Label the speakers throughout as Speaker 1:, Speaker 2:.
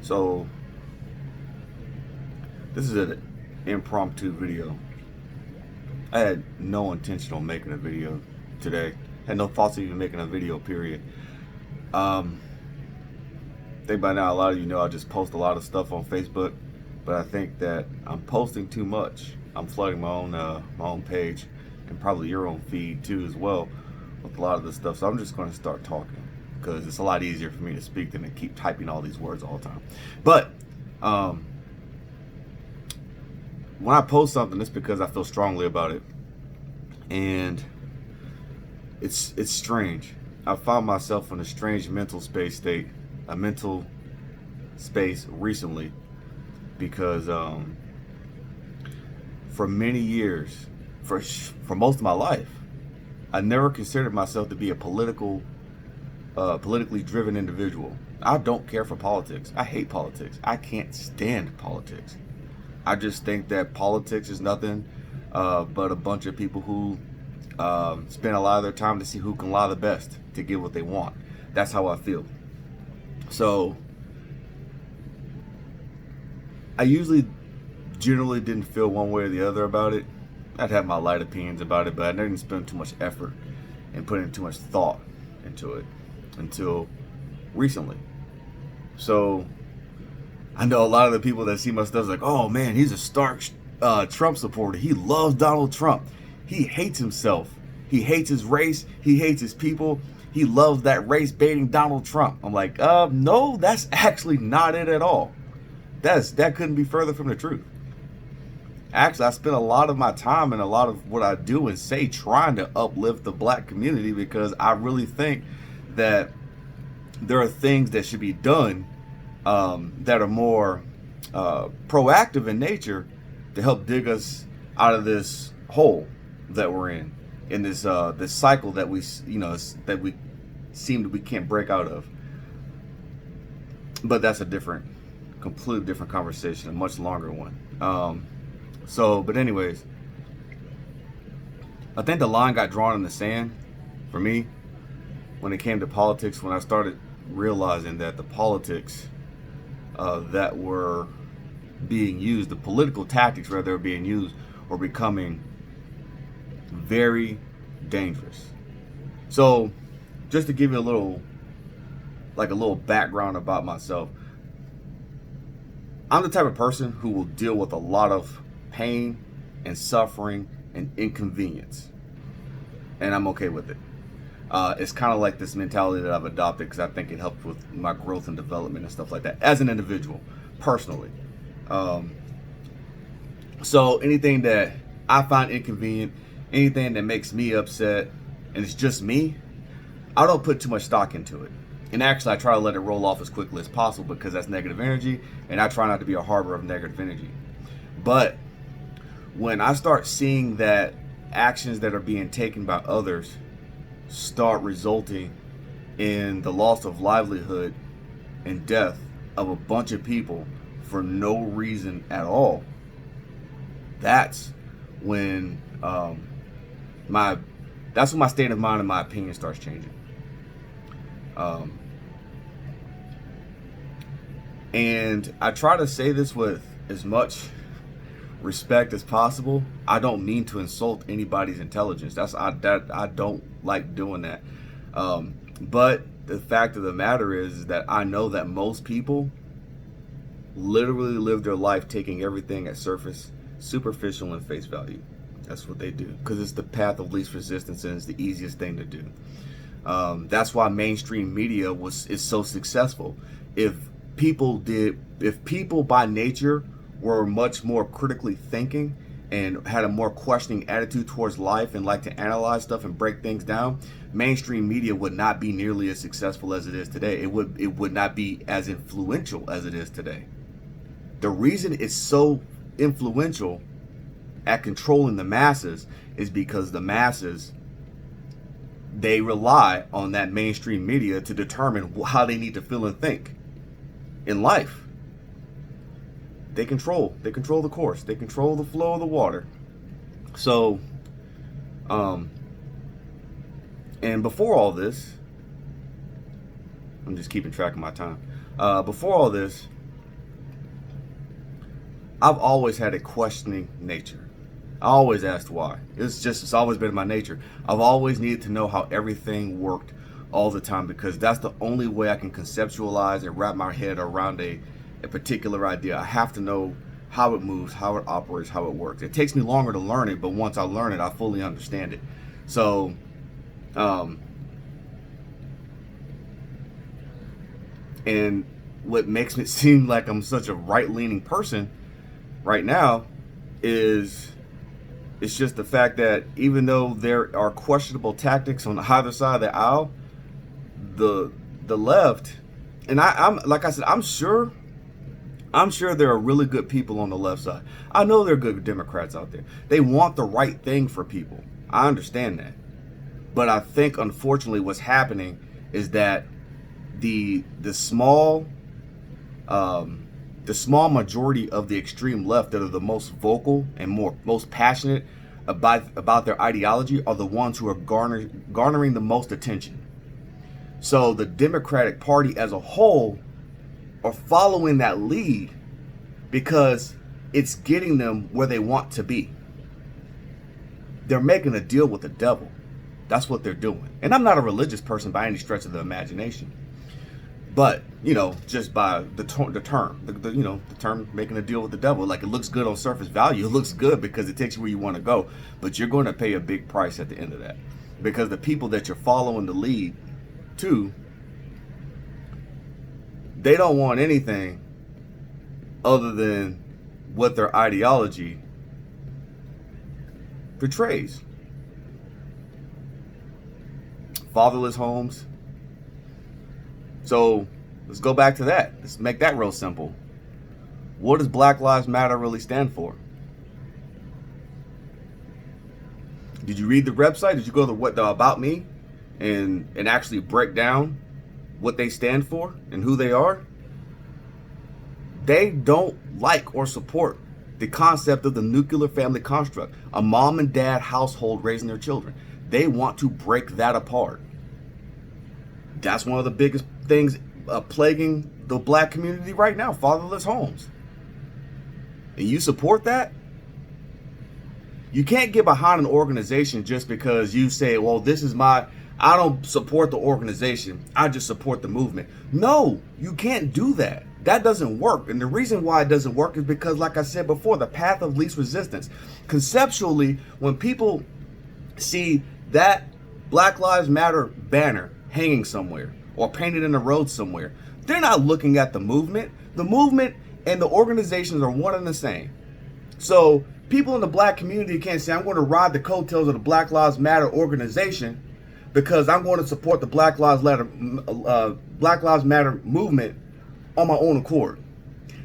Speaker 1: So this is an impromptu video. I had no intention on making a video today. Had no thoughts of even making a video, period. I think by now a lot of you know I just post a lot of stuff on Facebook, but I think that I'm posting too much. I'm flooding my own page and probably your own feed too as well with a lot of this stuff. So I'm just going to start talking because it's a lot easier for me to speak than to keep typing all these words all the time. But when I post something, it's because I feel strongly about it, and it's strange. I found myself in a strange mental space recently because for many years, for most of my life, I never considered myself to be a politically driven individual. I don't care for politics. I hate politics. I can't stand politics. I just think that politics is nothing but a bunch of people who spend a lot of their time to see who can lie the best to get what they want. That's how I feel. So I generally didn't feel one way or the other about it. I'd have my light opinions about it, but I never didn't spend too much effort and put in too much thought into it until recently. So I know a lot of the people that see my stuff is like, oh man, he's a stark Trump supporter. He loves Donald Trump. He hates himself. He hates his race. He hates his people. He loves that race baiting Donald Trump. I'm like, no, that's actually not it at all. That couldn't be further from the truth. Actually, I spend a lot of my time and a lot of what I do and say trying to uplift the black community because I really think that there are things that should be done that are more proactive in nature to help dig us out of this hole that we're in this this cycle that we can't break out of. But that's a completely different conversation, a much longer one. But anyways, I think the line got drawn in the sand for me when it came to politics, when I started realizing that the politics that were being used, the political tactics rather were being used, were becoming very dangerous. So just to give you a little background about myself, I'm the type of person who will deal with a lot of pain and suffering and inconvenience, and I'm okay with it. It's kind of like this mentality that I've adopted because I think it helps with my growth and development and stuff like that as an individual, personally. So anything that I find inconvenient, anything that makes me upset, and it's just me, I don't put too much stock into it. And actually, I try to let it roll off as quickly as possible because that's negative energy, and I try not to be a harbor of negative energy. But when I start seeing that actions that are being taken by others start resulting in the loss of livelihood and death of a bunch of people for no reason at all, that's when my state of mind and my opinion starts changing. And I try to say this with as much respect as possible. I don't mean to insult anybody's intelligence. I don't like doing that. But the fact of the matter is that I know that most people literally live their life taking everything at superficial and face value. That's what they do because it's the path of least resistance and it's the easiest thing to do. That's why mainstream media is so successful. If people by nature were much more critically thinking and had a more questioning attitude towards life and like to analyze stuff and break things down, mainstream media would not be nearly as successful as it is today. It would not be as influential as it is today. The reason it's so influential at controlling the masses is because the masses, they rely on that mainstream media to determine how they need to feel and think in life. They control the course. They control the flow of the water. So, and before all this, I'm just keeping track of my time. Before all this, I've always had a questioning nature. I always asked why. It's always been my nature. I've always needed to know how everything worked all the time, because that's the only way I can conceptualize and wrap my head around a particular idea. I have to know how it moves, how it operates, how it works. It takes me longer to learn it, but once I learn it, I fully understand it. So, and what makes me seem like I'm such a right-leaning person right now is it's just the fact that even though there are questionable tactics on either side of the aisle, the left, and I'm like I said, I'm sure there are really good people on the left side. I know there are good Democrats out there. They want the right thing for people. I understand that. But I think, unfortunately, what's happening is that the small majority of the extreme left that are the most vocal and most passionate about their ideology are the ones who are garnering the most attention. So the Democratic Party as a whole are following that lead because it's getting them where they want to be. They're making a deal with the devil. That's what they're doing. And I'm not a religious person by any stretch of the imagination. But, just by the term making a deal with the devil, like, it looks good on surface value. It looks good because it takes you where you want to go. But you're going to pay a big price at the end of that. Because the people that you're following the lead to, they don't want anything other than what their ideology portrays. Fatherless homes. So let's go back to that. Let's make that real simple. What does Black Lives Matter really stand for? Did you read the website? Did you go to the About Me and actually break down what they stand for and who they are? They don't like or support the concept of the nuclear family construct, a mom and dad household raising their children. They want to break that apart. That's one of the biggest things plaguing the black community right now, fatherless homes. And you support that? You can't get behind an organization just because you say, well, I don't support the organization, I just support the movement. No, you can't do that. That doesn't work. And the reason why it doesn't work is because, like I said before, the path of least resistance. Conceptually, when people see that Black Lives Matter banner hanging somewhere or painted in the road somewhere, they're not looking at the movement. The movement and the organizations are one and the same. So people in the black community can't say, I'm going to ride the coattails of the Black Lives Matter organization because I'm going to support the Black Lives Matter movement on my own accord.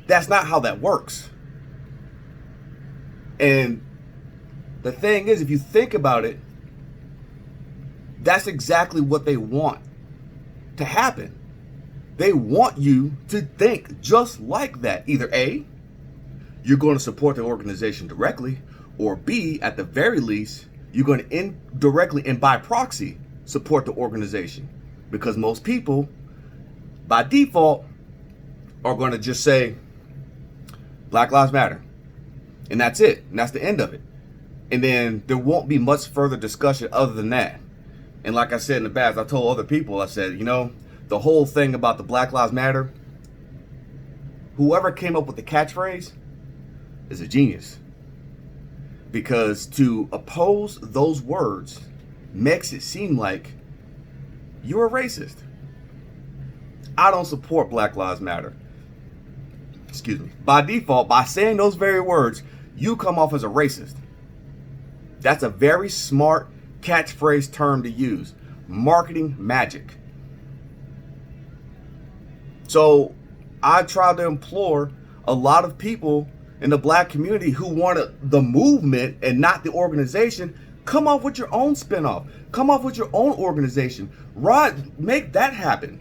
Speaker 1: That's not how that works. And the thing is, if you think about it, that's exactly what they want to happen. They want you to think just like that. Either A, you're going to support the organization directly, or B, at the very least, you're going to indirectly and by proxy support the organization. Because most people, by default, are going to just say Black Lives Matter. And that's it. And that's the end of it. And then there won't be much further discussion other than that. And like I said in the past, I told other people, I said, the whole thing about the Black Lives Matter, whoever came up with the catchphrase is a genius. Because to oppose those words makes it seem like you're a racist. I don't support Black Lives Matter. Excuse me. By default, by saying those very words, you come off as a racist. That's a very smart catchphrase term to use. Marketing magic. So I try to implore a lot of people in the black community who want the movement and not the organization, come up with your own spinoff. Come up with your own organization. Make that happen.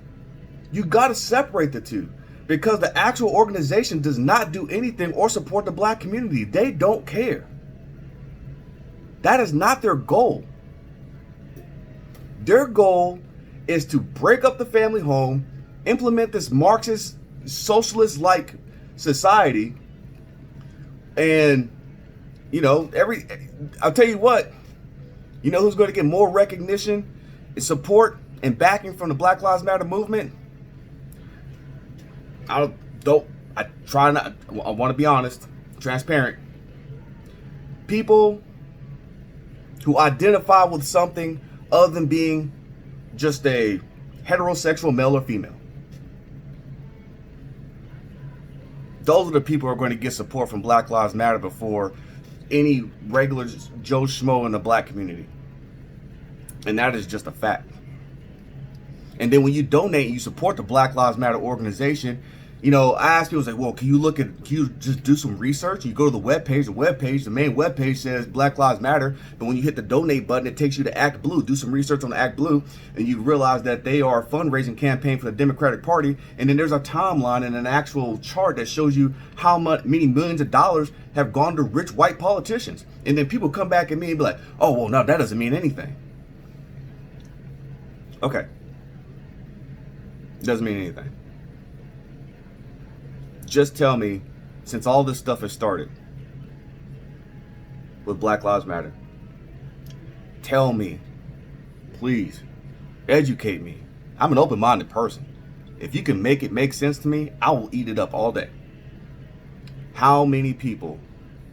Speaker 1: You got to separate the two, because the actual organization does not do anything or support the black community. They don't care. That is not their goal. Their goal is to break up the family home, implement this Marxist, socialist-like society And I'll tell you what, who's going to get more recognition and support and backing from the Black Lives Matter movement? I want to be honest, transparent. People who identify with something other than being just a heterosexual male or female. Those are the people who are going to get support from Black Lives Matter before any regular Joe Schmo in the black community. And that is just a fact. And then when you donate and you support the Black Lives Matter organization, I ask people, like, well, can you just do some research? You go to the webpage, the main webpage says Black Lives Matter, but when you hit the donate button, it takes you to Act Blue. Do some research on Act Blue, and you realize that they are a fundraising campaign for the Democratic Party, and then there's a timeline and an actual chart that shows you how many millions of dollars have gone to rich white politicians. And then people come back at me and be like, oh, well, no, that doesn't mean anything. Okay. Doesn't mean anything. Just tell me, since all this stuff has started with Black Lives Matter, tell me, please, educate me. I'm an open-minded person. If you can make it make sense to me, I will eat it up all day. How many people,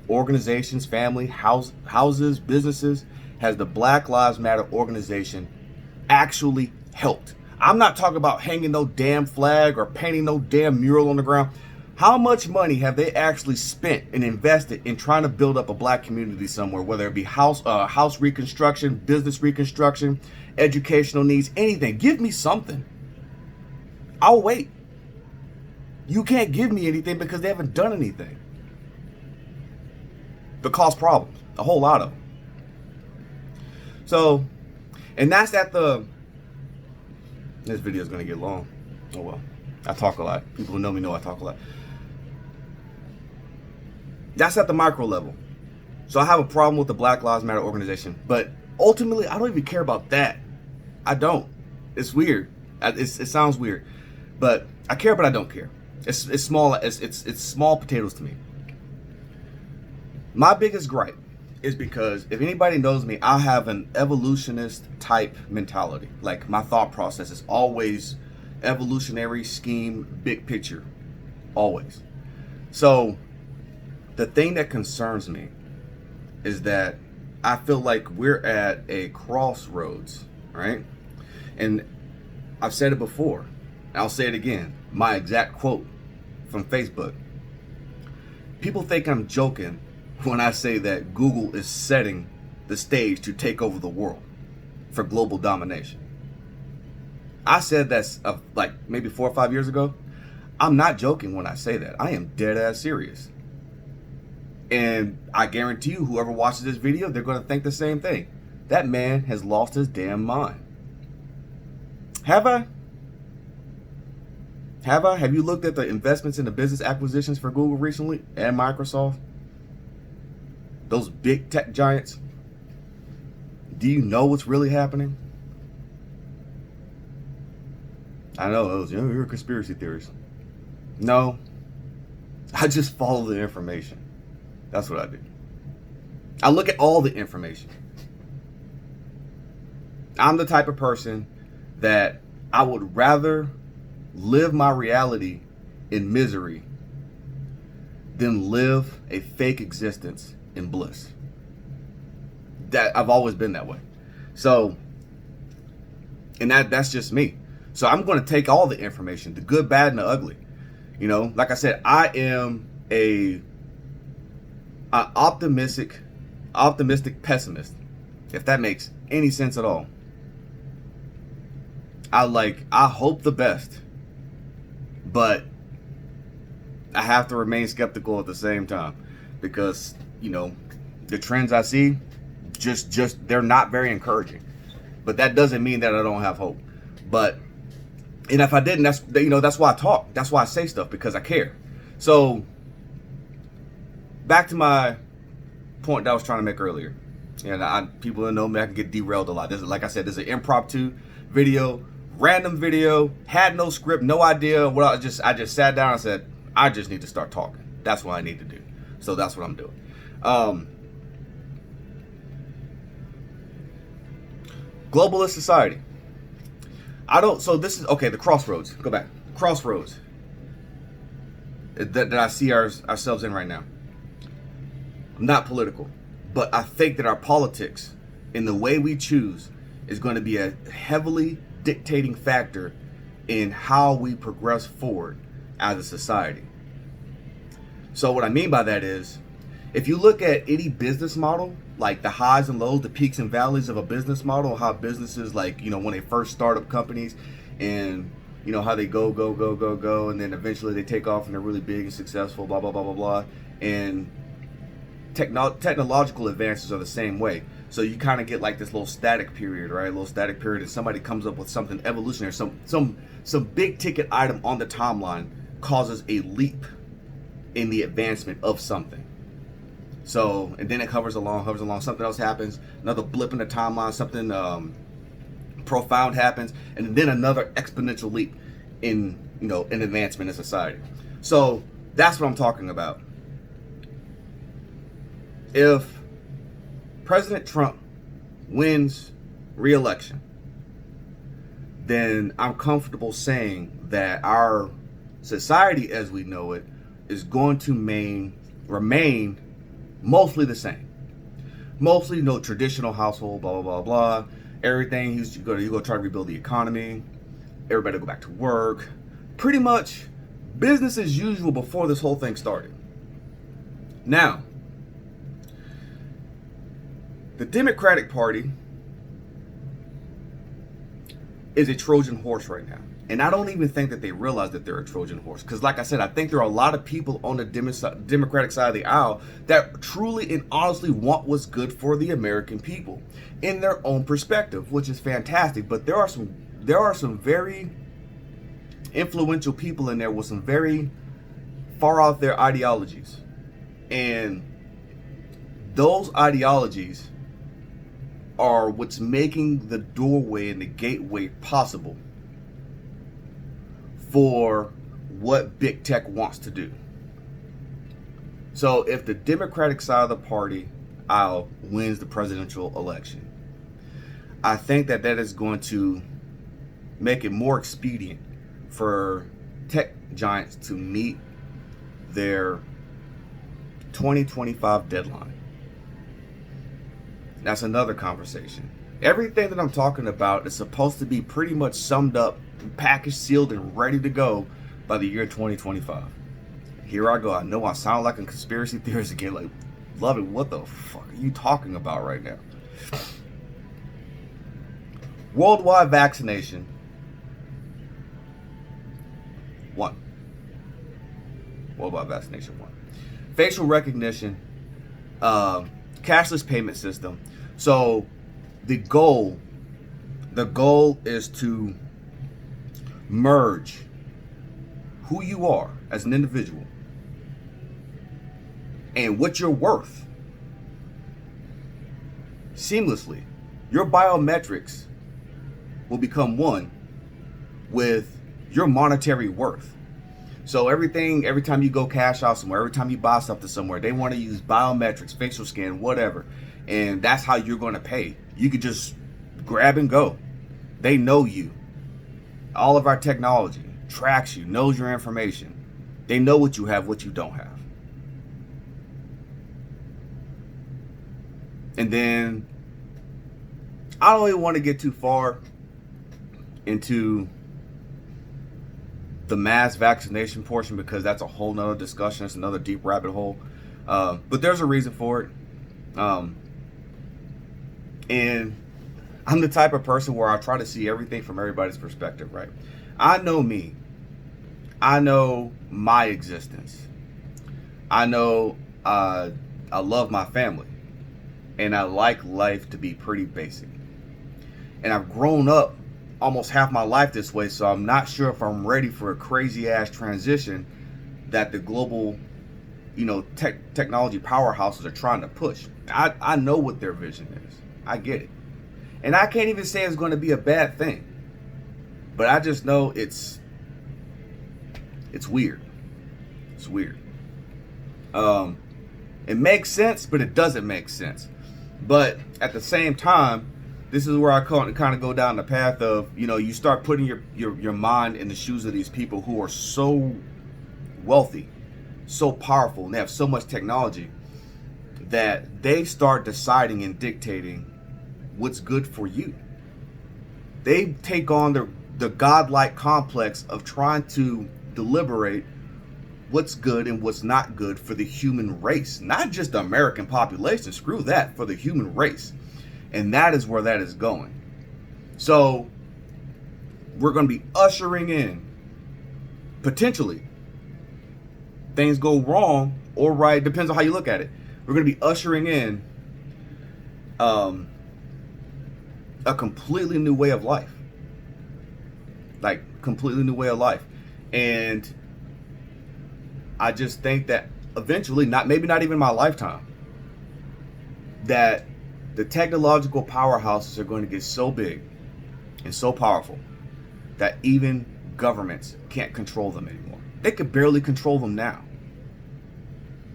Speaker 1: organizations, family, houses, businesses, has the Black Lives Matter organization actually helped? I'm not talking about hanging no damn flag or painting no damn mural on the ground. How much money have they actually spent and invested in trying to build up a black community somewhere, whether it be house reconstruction, business reconstruction, educational needs, anything? Give me something. I'll wait. You can't give me anything because they haven't done anything but cause problems, a whole lot of them. So, and that's at the, this video is going to get long. Oh well, I talk a lot. People who know me know I talk a lot. That's at the micro level. So I have a problem with the Black Lives Matter organization, but ultimately I don't even care about that. I don't. It's weird. It sounds weird, but I care, but I don't care. It's small. It's small potatoes to me. My biggest gripe is because if anybody knows me, I have an evolutionist type mentality. Like, my thought process is always evolutionary scheme, big picture, always. So the thing that concerns me is that I feel like we're at a crossroads, right? And I've said it before, and I'll say it again, my exact quote from Facebook. People think I'm joking when I say that Google is setting the stage to take over the world for global domination. I said that's like maybe 4 or 5 years ago. I'm not joking when I say that. I am dead ass serious. And I guarantee you, whoever watches this video, they're going to think the same thing. That man has lost his damn mind. Have I? Have you looked at the investments in the business acquisitions for Google recently and Microsoft? Those big tech giants. Do you know what's really happening? I know those, you're conspiracy theories. No, I just follow the information. That's what I do. I look at all the information. I'm the type of person that I would rather live my reality in misery than live a fake existence in bliss. That I've always been that way. So, and that's just me. So I'm going to take all the information, the good, bad, and the ugly. Like I said, I am an optimistic pessimist, if that makes any sense at all. I hope the best, but I have to remain skeptical at the same time, because the trends I see just they're not very encouraging. But that doesn't mean that I don't have hope. And if I didn't, that's why I talk. That's why I say stuff, because I care. So back to my point that I was trying to make earlier. And people that know me, I can get derailed a lot. Like I said, this is an impromptu video, random video, had no script, no idea what I just sat down and said, I just need to start talking. That's what I need to do. So that's what I'm doing. Um, globalist society. I don't. So this is okay. The crossroads. Go back. Crossroads that I see ourselves in right now. I'm not political, but I think that our politics and the way we choose is going to be a heavily dictating factor in how we progress forward as a society. So what I mean by that is, if you look at any business model, like the highs and lows, the peaks and valleys of a business model, how businesses, like, when they first start up companies, and how they go, and then eventually they take off and they're really big and successful, blah blah blah blah blah. And technological advances are the same way. So you kind of get like this little static period, right? A little static period, and somebody comes up with something evolutionary, some big ticket item on the timeline causes a leap in the advancement of something. So, and then it hovers along, something else happens, another blip in the timeline, something profound happens, and then another exponential leap in in advancement in society. So that's what I'm talking about. If President Trump wins re-election, then I'm comfortable saying that our society as we know it is going to remain mostly the same. Mostly traditional household, blah blah blah blah. Everything you go try to rebuild the economy. Everybody go back to work. Pretty much business as usual before this whole thing started. Now, the Democratic Party is a Trojan horse right now. And I don't even think that they realize that they're a Trojan horse. Because like I said, I think there are a lot of people on the Democratic side of the aisle that truly and honestly want what's good for the American people in their own perspective, which is fantastic. But there are some very influential people in there with some very far out there ideologies. And those ideologies are what's making the doorway and the gateway possible for what big tech wants to do. So if the Democratic side of the party aisle wins the presidential election, I think that is going to make it more expedient for tech giants to meet their 2025 deadline. That's another conversation. Everything that I'm talking about is supposed to be pretty much summed up, packaged, sealed, and ready to go by the year 2025. Here I go. I know I sound like a conspiracy theorist again. Like, love it. What the fuck are you talking about right now? Worldwide vaccination. 1. Worldwide vaccination 1. Facial recognition. Cashless payment system. So the goal is to merge who you are as an individual and what you're worth seamlessly. Your biometrics will become one with your monetary worth. So every time you go cash out somewhere, every time you buy something somewhere, they want to use biometrics, facial scan, whatever. And that's how you're going to pay. You could just grab and go. They know you. All of our technology tracks you, knows your information. They know what you have, what you don't have. And then, I don't even want to get too far into the mass vaccination portion because that's a whole nother discussion. It's another deep rabbit hole. But there's a reason for it. And I'm the type of person where I try to see everything from everybody's perspective, right? I know me. I know my existence. I know I love my family. And I like life to be pretty basic. And I've grown up almost half my life this way, so I'm not sure if I'm ready for a crazy ass transition that the global, technology powerhouses are trying to push. I know what their vision is. I get it. And I can't even say it's going to be a bad thing. But I just know it's weird. It's weird. It makes sense, but it doesn't make sense. But at the same time, this is where I kind of go down the path of, you start putting your mind in the shoes of these people who are so wealthy, so powerful, and they have so much technology that they start deciding and dictating what's good for you. They take on the godlike complex of trying to deliberate what's good and what's not good for the human race, not just the American population. Screw that, for the human race. And that is where that is going. So we're going to be ushering in, potentially, things go wrong or right, depends on how you look at it. We're going to be ushering in a completely new way of life. Like, completely new way of life. And I just think that eventually, maybe not even my lifetime, that the technological powerhouses are going to get so big and so powerful that even governments can't control them anymore. They could barely control them now.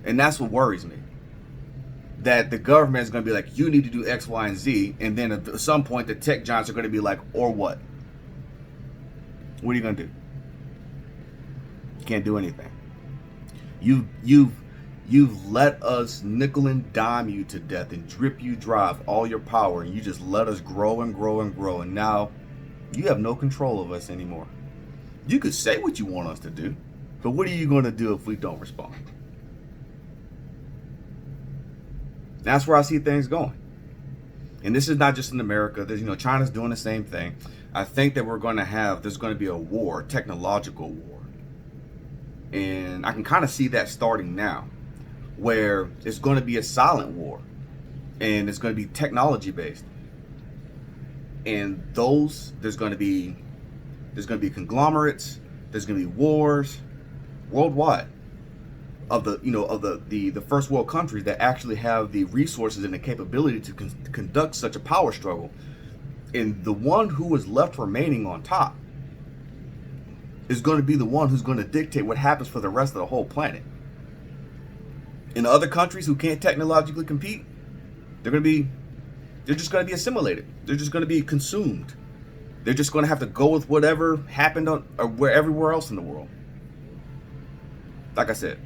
Speaker 1: And that's what worries me. That the government is going to be like, you need to do X, Y, and Z. And then at some point, the tech giants are going to be like, or what? What are you going to do? You can't do anything. You've let us nickel and dime you to death and drip you dry of all your power, and you just let us grow and grow and grow, and now you have no control of us anymore. You could say what you want us to do, but what are you going to do if we don't respond? That's where I see things going. And this is not just in America. China's doing the same thing. I think that there's going to be a war, technological war. And I can kind of see that starting now, where it's going to be a silent war, and it's going to be technology based. And there's going to be conglomerates, there's going to be wars worldwide of the first world countries that actually have the resources and the capability to conduct such a power struggle. And the one who is left remaining on top is going to be the one who's going to dictate what happens for the rest of the whole planet. In other countries who can't technologically compete, they're just going to be assimilated. They're just going to be consumed. They're just going to have to go with whatever happened everywhere else in the world. Like I said,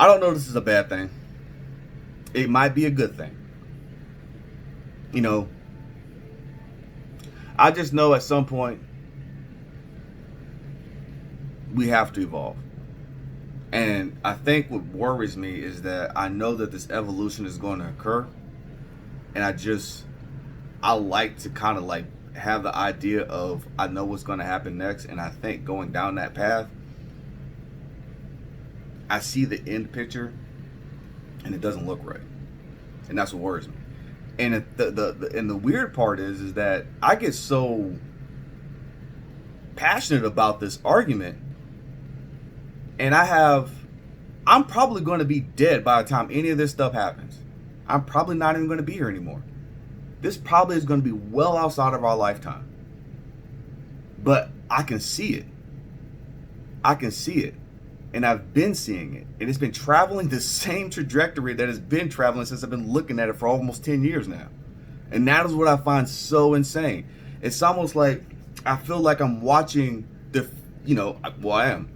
Speaker 1: I don't know if this is a bad thing. It might be a good thing. I just know at some point we have to evolve. And I think what worries me is that I know that this evolution is going to occur. And I like to kind of like have the idea of, I know what's going to happen next. And I think going down that path, I see the end picture and it doesn't look right. And that's what worries me. And the weird part is that I get so passionate about this argument, and I'm probably going to be dead by the time any of this stuff happens. I'm probably not even going to be here anymore. This probably is going to be well outside of our lifetime. But I can see it. I can see it. And I've been seeing it. And it's been traveling the same trajectory that it's been traveling since I've been looking at it for almost 10 years now. And that is what I find so insane. It's almost like I feel like I'm watching I am.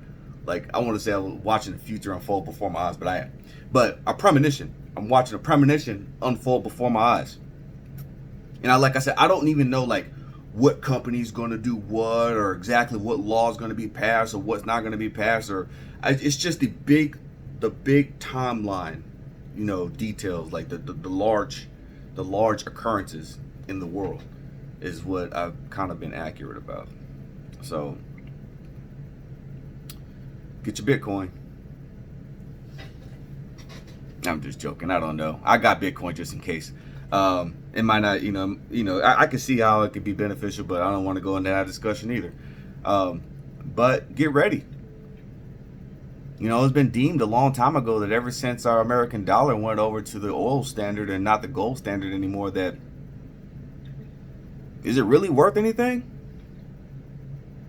Speaker 1: Like, I want to say I'm watching the future unfold before my eyes, but I am. But a premonition. I'm watching a premonition unfold before my eyes. And like I said, I don't even know like what company's going to do what, or exactly what law is going to be passed or what's not going to be passed, it's just the big timeline, details, like the large occurrences in the world is what I've kind of been accurate about. So get your Bitcoin. I'm just joking. I don't know. I got Bitcoin just in case. It might not, I can see how it could be beneficial, but I don't want to go into that discussion either. But get ready. It's been deemed a long time ago that ever since our American dollar went over to the oil standard and not the gold standard anymore, that is it really worth anything?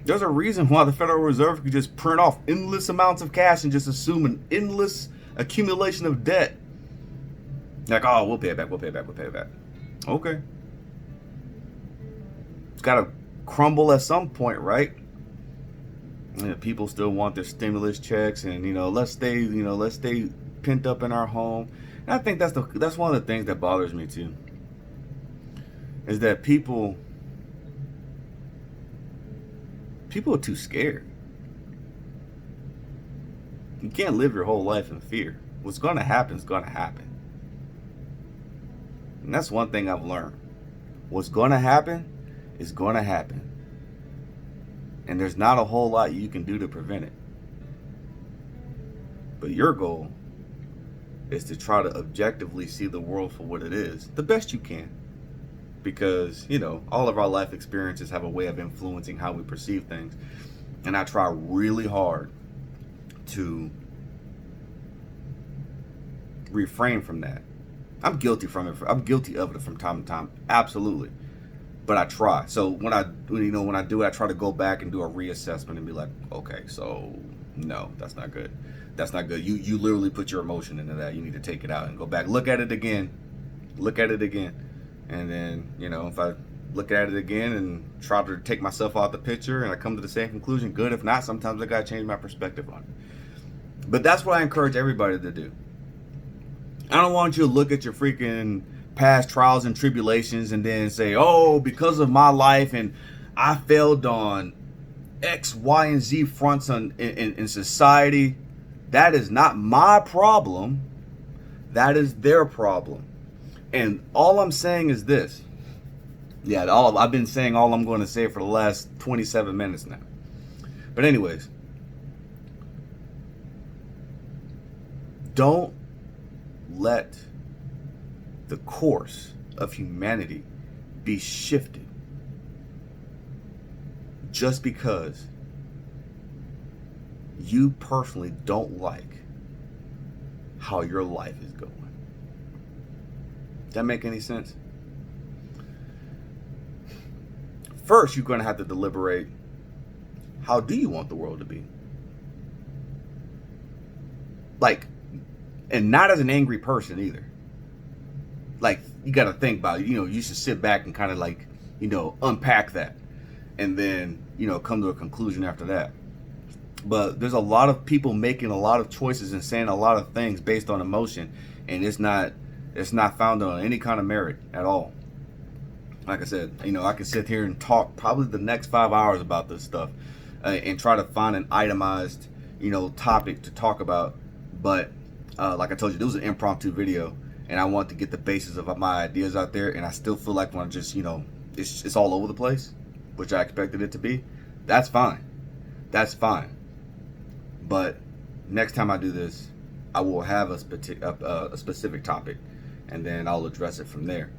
Speaker 1: There's a reason why the Federal Reserve could just print off endless amounts of cash and just assume an endless accumulation of debt. Like, oh, we'll pay it back, we'll pay it back, we'll pay it back. Okay. It's got to crumble at some point, right? People still want their stimulus checks, and let's stay pent up in our home. And I think that's one of the things that bothers me too. Is that people are too scared. You can't live your whole life in fear. What's going to happen is going to happen. And that's one thing I've learned. What's going to happen is going to happen. And there's not a whole lot you can do to prevent it. But your goal is to try to objectively see the world for what it is, the best you can. Because, all of our life experiences have a way of influencing how we perceive things. And I try really hard to refrain from that. I'm guilty of it from time to time, absolutely. But I try. So when I do it, I try to go back and do a reassessment and be like, okay, so no, that's not good. That's not good. You literally put your emotion into that. You need to take it out and go back, look at it again, and then if I look at it again and try to take myself out the picture and I come to the same conclusion, good. If not, sometimes I gotta change my perspective on it. But that's what I encourage everybody to do. I don't want you to look at your freaking past trials and tribulations and then say, oh, because of my life and I failed on X, Y, and Z fronts in society. That is not my problem. That is their problem. And all I'm saying is this. Yeah, I've been saying all I'm going to say for the last 27 minutes now. But anyways, don't let the course of humanity be shifted just because you personally don't like how your life is going. Does that make any sense? First, you're going to have to deliberate, how do you want the world to be? Like, and not as an angry person either. Like, you got to think about it. You should sit back and kind of like, unpack that. And then, come to a conclusion after that. But there's a lot of people making a lot of choices and saying a lot of things based on emotion. And it's not founded on any kind of merit at all. Like I said, I could sit here and talk probably the next 5 hours about this stuff and try to find an itemized, topic to talk about. But like I told you, this was an impromptu video, and I want to get the basis of my ideas out there. And I still feel like when I'm just, it's all over the place, which I expected it to be. That's fine. That's fine. But next time I do this, I will have a specific topic, and then I'll address it from there.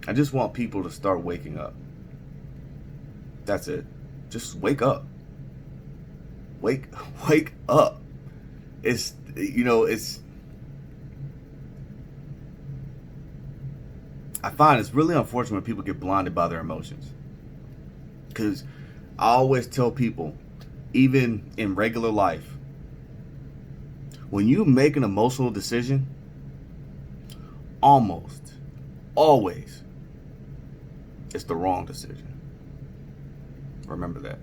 Speaker 1: I just want people to start waking up. That's it. Just wake up. Wake up. It's I find it's really unfortunate when people get blinded by their emotions. Because I always tell people, even in regular life, when you make an emotional decision, almost always it's the wrong decision. Remember that.